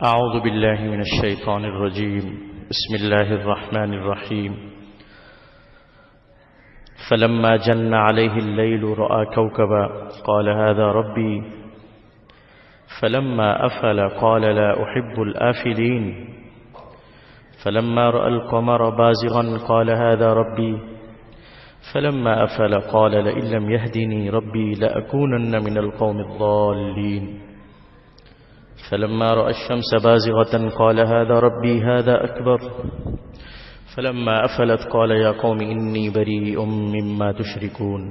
أعوذ بالله من الشيطان الرجيم. بسم الله الرحمن الرحيم. فلما جن عليه الليل رأى كوكبا قال هذا ربي فلما أفل قال لا أحب الآفلين فلما رأى القمر بازغا قال هذا ربي فلما أفل قال لئن لم يهدني ربي لأكونن من القوم الضالين فلما رأى الشمس بازغة قال هذا ربي هذا أكبر فلما أفلت قال يا قوم إني بريء مما تشركون.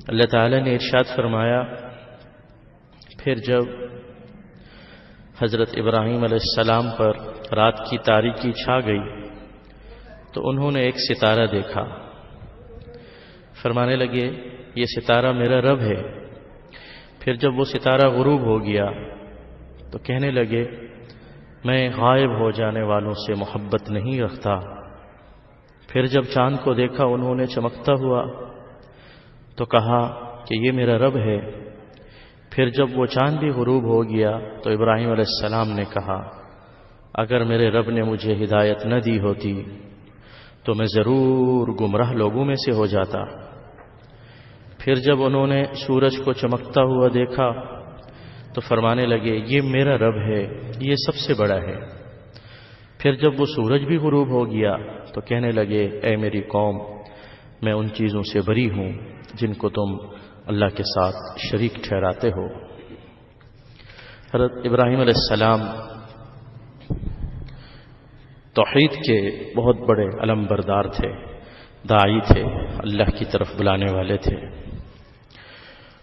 اللہ تعالیٰ نے ارشاد فرمایا، پھر جب حضرت ابراہیم علیہ السلام پر رات کی تاریکی چھا گئی تو انہوں نے ایک ستارہ دیکھا. فرمانے لگے یہ ستارہ میرا رب ہے. پھر جب وہ ستارہ غروب ہو گیا تو کہنے لگے میں غائب ہو جانے والوں سے محبت نہیں رکھتا. پھر جب چاند کو دیکھا انہوں نے چمکتا ہوا تو کہا کہ یہ میرا رب ہے. پھر جب وہ چاند بھی غروب ہو گیا تو ابراہیم علیہ السلام نے کہا اگر میرے رب نے مجھے ہدایت نہ دی ہوتی تو میں ضرور گمراہ لوگوں میں سے ہو جاتا. پھر جب انہوں نے سورج کو چمکتا ہوا دیکھا تو فرمانے لگے یہ میرا رب ہے، یہ سب سے بڑا ہے. پھر جب وہ سورج بھی غروب ہو گیا تو کہنے لگے اے میری قوم، میں ان چیزوں سے بری ہوں جن کو تم اللہ کے ساتھ شریک ٹھہراتے ہو. حضرت ابراہیم علیہ السلام توحید کے بہت بڑے علم بردار تھے، داعی تھے، اللہ کی طرف بلانے والے تھے.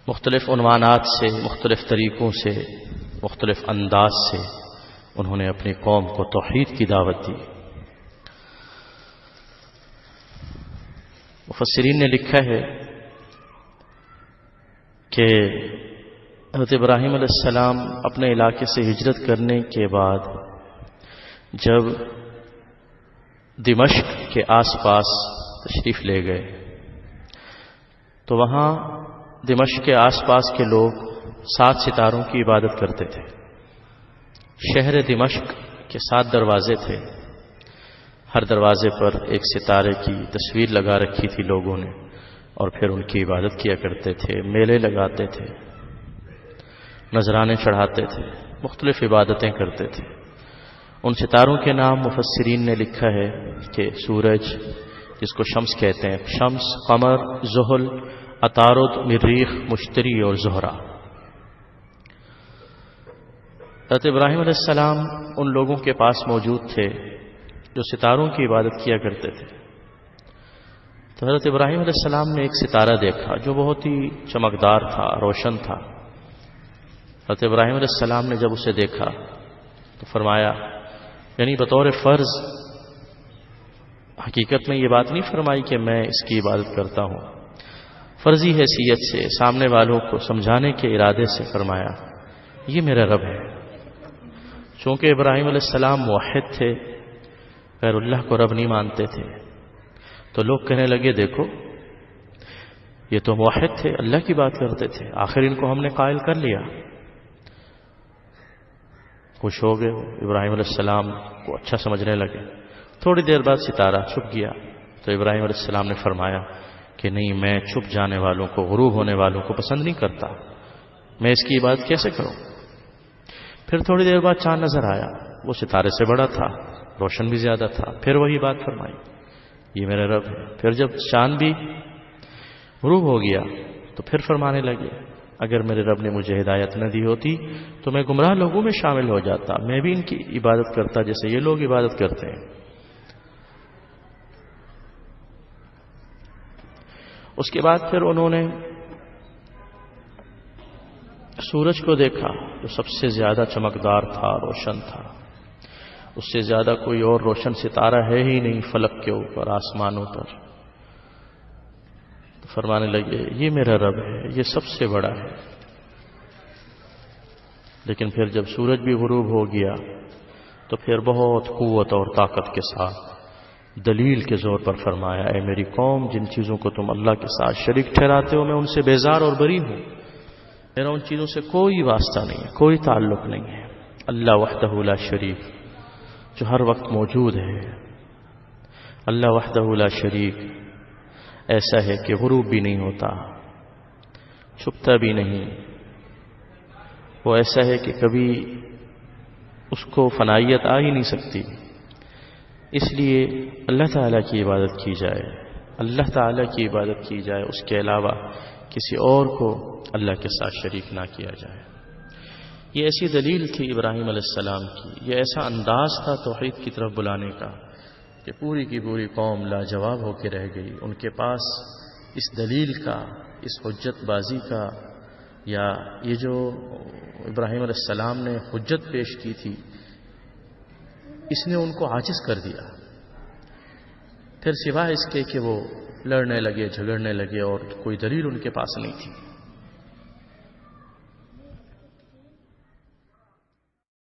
مختلف عنوانات سے، مختلف طریقوں سے، مختلف انداز سے انہوں نے اپنی قوم کو توحید کی دعوت دی. مفسرین نے لکھا ہے کہ حضرت ابراہیم علیہ السلام اپنے علاقے سے ہجرت کرنے کے بعد جب دمشق کے آس پاس تشریف لے گئے تو وہاں دمشق کے آس پاس کے لوگ 7 ستاروں کی عبادت کرتے تھے. شہر دمشق کے 7 دروازے تھے، ہر دروازے پر ایک ستارے کی تصویر لگا رکھی تھی لوگوں نے، اور پھر ان کی عبادت کیا کرتے تھے، میلے لگاتے تھے، نذرانے چڑھاتے تھے، مختلف عبادتیں کرتے تھے. ان ستاروں کے نام مفسرین نے لکھا ہے کہ سورج جس کو شمس کہتے ہیں، شمس، قمر، زحل، عطارد، مریخ، مشتری اور زہرہ. حضرت ابراہیم علیہ السلام ان لوگوں کے پاس موجود تھے جو ستاروں کی عبادت کیا کرتے تھے. تو حضرت ابراہیم علیہ السلام نے ایک ستارہ دیکھا جو بہت ہی چمکدار تھا، روشن تھا. حضرت ابراہیم علیہ السلام نے جب اسے دیکھا تو فرمایا، یعنی بطور فرض، حقیقت میں یہ بات نہیں فرمائی کہ میں اس کی عبادت کرتا ہوں، فرضی حیثیت سے سامنے والوں کو سمجھانے کے ارادے سے فرمایا یہ میرا رب ہے. چونکہ ابراہیم علیہ السلام موحد تھے، غیر اللہ کو رب نہیں مانتے تھے، تو لوگ کہنے لگے دیکھو یہ تو موحد تھے، اللہ کی بات کرتے تھے، آخر ان کو ہم نے قائل کر لیا. خوش ہو گئے، ابراہیم علیہ السلام کو اچھا سمجھنے لگے. تھوڑی دیر بعد ستارہ چھپ گیا تو ابراہیم علیہ السلام نے فرمایا کہ نہیں، میں چھپ جانے والوں کو، غروب ہونے والوں کو پسند نہیں کرتا، میں اس کی عبادت کیسے کروں. پھر تھوڑی دیر بعد چاند نظر آیا، وہ ستارے سے بڑا تھا، روشن بھی زیادہ تھا. پھر وہی بات فرمائی یہ میرا رب ہے. پھر جب چاند بھی غروب ہو گیا تو پھر فرمانے لگے اگر میرے رب نے مجھے ہدایت نہ دی ہوتی تو میں گمراہ لوگوں میں شامل ہو جاتا، میں بھی ان کی عبادت کرتا جیسے یہ لوگ عبادت کرتے ہیں. اس کے بعد پھر انہوں نے سورج کو دیکھا جو سب سے زیادہ چمکدار تھا، روشن تھا. اس سے زیادہ کوئی اور روشن ستارہ ہے ہی نہیں فلک کے اوپر، آسمانوں پر. تو فرمانے لگے یہ میرا رب ہے، یہ سب سے بڑا ہے. لیکن پھر جب سورج بھی غروب ہو گیا تو پھر بہت قوت اور طاقت کے ساتھ دلیل کے زور پر فرمایا اے میری قوم، جن چیزوں کو تم اللہ کے ساتھ شریک ٹھہراتے ہو میں ان سے بیزار اور بری ہوں. میرا ان چیزوں سے کوئی واسطہ نہیں ہے، کوئی تعلق نہیں ہے۔ اللہ وحدہ لا شریک جو ہر وقت موجود ہے، اللہ وحدہ لا شریک ایسا ہے کہ غروب بھی نہیں ہوتا، چھپتا بھی نہیں، وہ ایسا ہے کہ کبھی اس کو فنائیت آ ہی نہیں سکتی۔ اس لیے اللہ تعالیٰ کی عبادت کی جائے، اللہ تعالیٰ کی عبادت کی جائے، اس کے علاوہ کسی اور کو اللہ کے ساتھ شریک نہ کیا جائے۔ یہ ایسی دلیل تھی ابراہیم علیہ السلام کی، یہ ایسا انداز تھا توحید کی طرف بلانے کا کہ پوری کی پوری قوم لاجواب ہو کے رہ گئی۔ ان کے پاس اس دلیل کا، اس حجت بازی کا، یا یہ جو ابراہیم علیہ السلام نے حجت پیش کی تھی، اس نے ان کو عاجز کر دیا۔ پھر سوائے اس کے کہ وہ لڑنے لگے، جھگڑنے لگے، اور کوئی دلیل ان کے پاس نہیں تھی۔